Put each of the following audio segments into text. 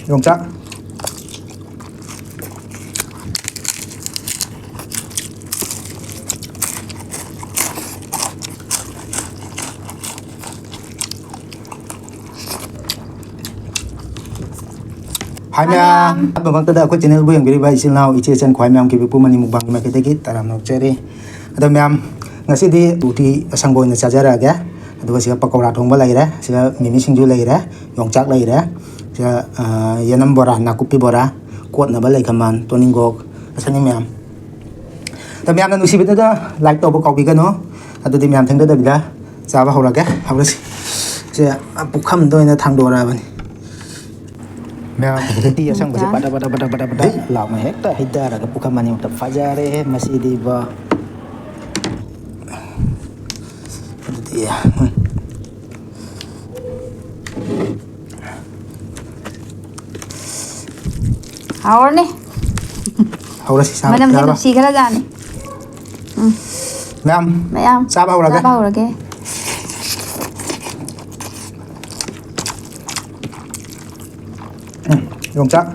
용짝. Hai bang tada aku channel bu yang beri bai silnau iche chen khwai myam ki bu mani mukbang ma ke degi taram nok cheri ado myam ngasi di uti asangbo na chajara ga ado sia pakoura thongba laira sia mini singju laira yongchak laira sia yanam bora nakupi bora kot na ba lai khaman toningok asani myam ta myam na nusi bita da like to bu kau bi ga no ado di myam thang da bila chaba hora ga habrasi sia pukham do na thang dora bani Mea dia sang basi pada lama hekta hidar ada bukan mani untuk fajare masih di bawah itu dia और नहीं haura sih sama मैंने मुझे सीख रहा जाने ma'am साब haura के 용짝.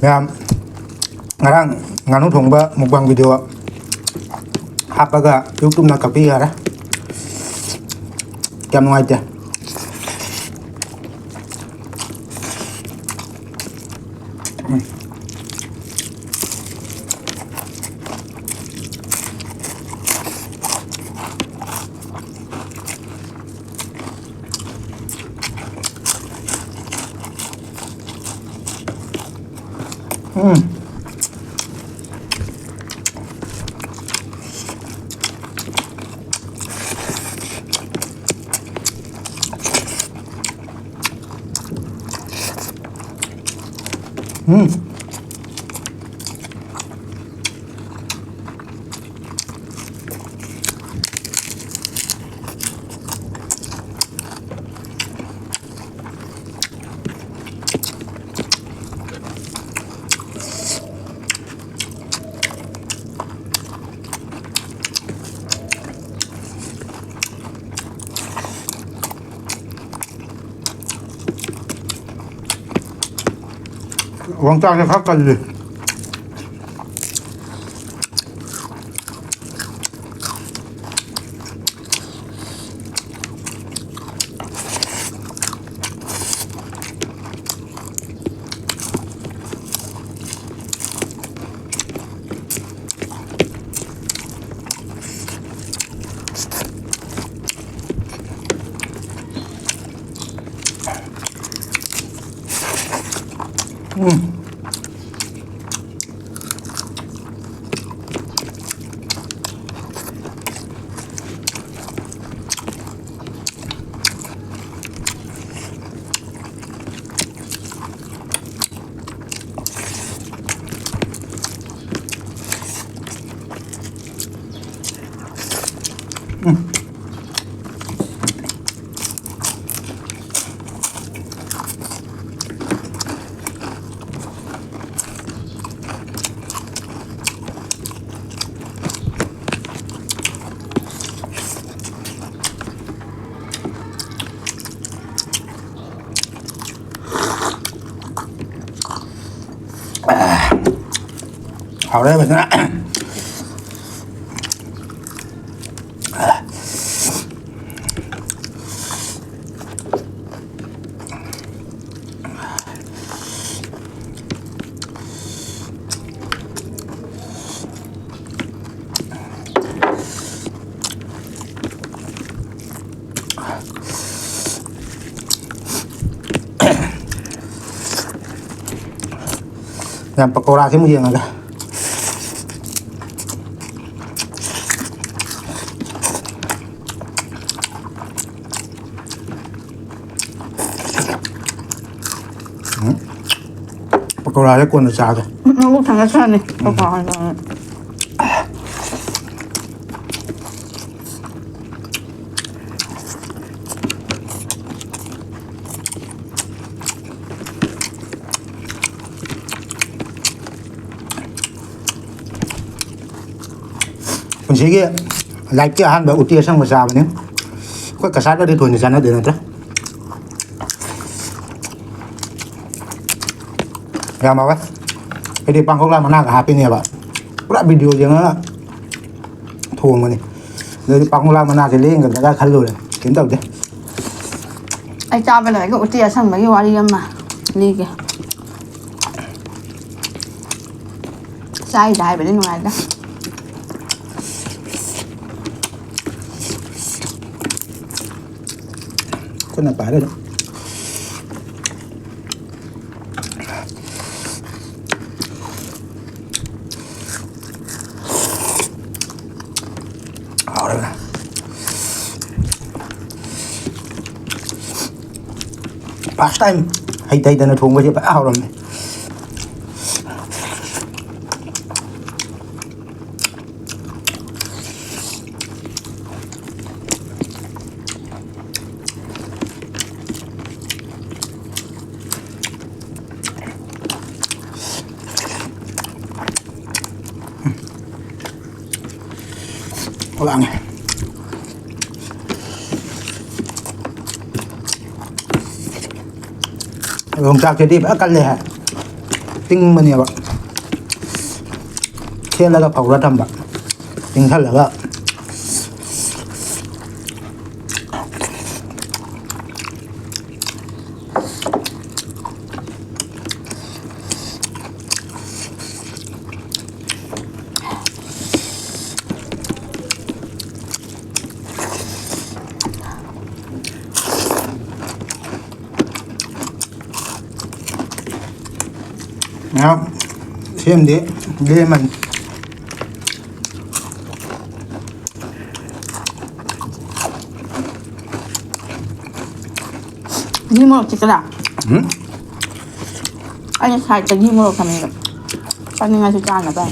Ya, ngarang nganu thongba mukbang video hapaga YouTube na kapi ara kiam ngai te 왕짱에 가까이好嘞，本身。Yang pakoura sih mungkin agak pakoura đấy con nó chả kìa. Nó lúc thằng cái chân này, có còn rồi. Còn gì kia lại kia ăn bữa utia sang mà sao vậy nhé, có cả sát đó đi thôi thì sao nó được nữa. Ya mau kan? Jadi pangkok lah mana ke HP ni apa? Pura video je ngah thong ni. Jadi pangkok lah mana ke link ke jaga khalu le. Kiến tàu đấy. Ai cho về lại cái tia sang mấy cái hoa đi em mà. Đi kìa. Sai đại về đến ngoài đó. Con này phải đấy. First time hay tay nó thùng với chị bão rồi. Các bạn này. Không sao chơi đi phải cắt lẻ tinh mà nhiều bạn thế là cái pakoura thăm bạn tinh thật là cái nào xem đi mình Đi một chỉ cái nào anh xài cái đi một thằng này anh ngay cho là vậy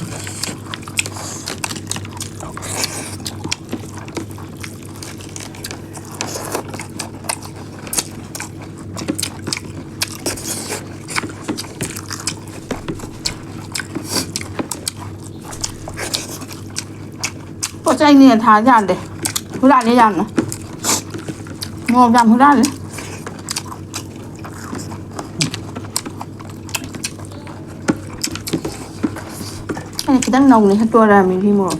có trái này thả ra để hút ra đi làm này mua làm hút ra đấy cái đắng nồng này hết tua ra mình đi mua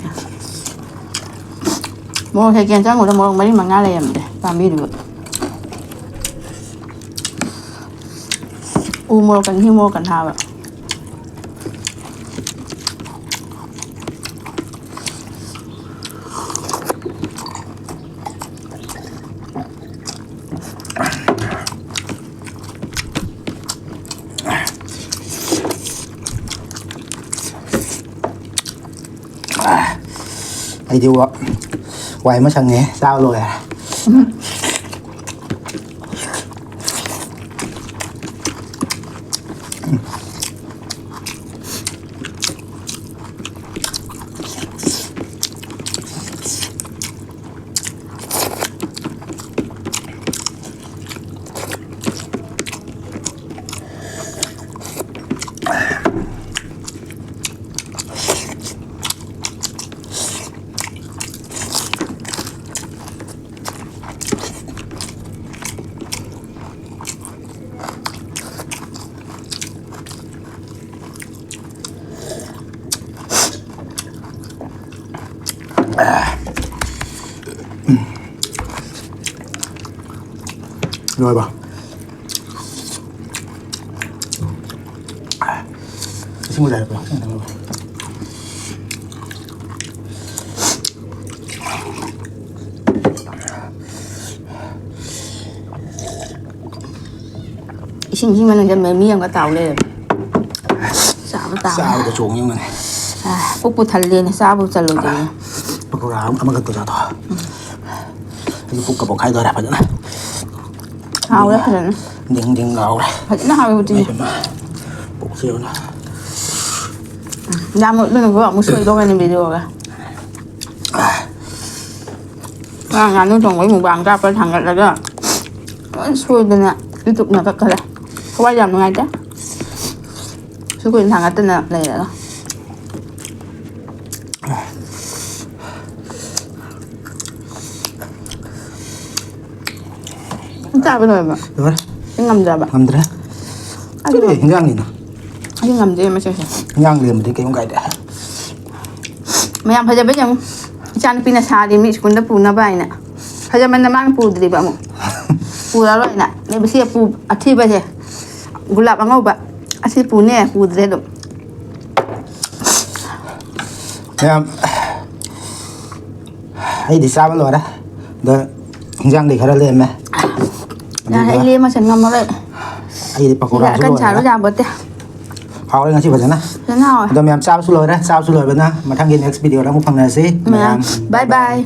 thì kiện chắc người ta mua mấy mà ngã lên để làm đi được mua cần hi mua cần hà vậy Đây chưa ạ quay mới sang nghe sao rồi à rồi bà xin một giải được rồi xin mà nó mấy miếng cái tàu lên sao cái tàu sao cái chuồng như này úp thật lên sao bút thật luôn đấy pakoura ama cáiตัวthôi cái phục cái bọc hai đôi đẹp vậy nè hao đấy phải điên điên ngầu đấy phải nó hao bút gì bọc siêu nào Dạ một đứa có một sợi đâu này video cả. Ngàn nó trồng với một bàn cà phê thằng là đó. Xuôi bên nè, tiếp tục là cái này. Có bao giờ ngày đó. Xuôi bên thằng tên là này đó. Chả bên rồi mà. Được Cái ngầm ra bạn. ngâm ra cái gì ngang gì nè Cái ngầm gì mà chơi. ngang liền mà đi cái con gái đã Mày ăn phải cho biết không? Chan pina sa đi mix kunda puna bay nè. Phải cho mình làm ăn pu đi bạn mu. Pu ra rồi nè. Nên bây giờ pu athi bây giờ. Gulab ang ba. Athi pu nè pu đi đâu. em ấy đi sao rồi đó đó ngang đi khá là liền mà Dạ hãy liêm mà chẳng ngầm nó đấy. ấy đi pakoura Dạ cân chả nó ra bớt đi. họ đây là gì vậy nè Thế nào rồi? rồi mẹ sao xuống rồi đó sao xuống rồi bên đó mà thằng kia next video đó một phần này xí Mẹ bye bye.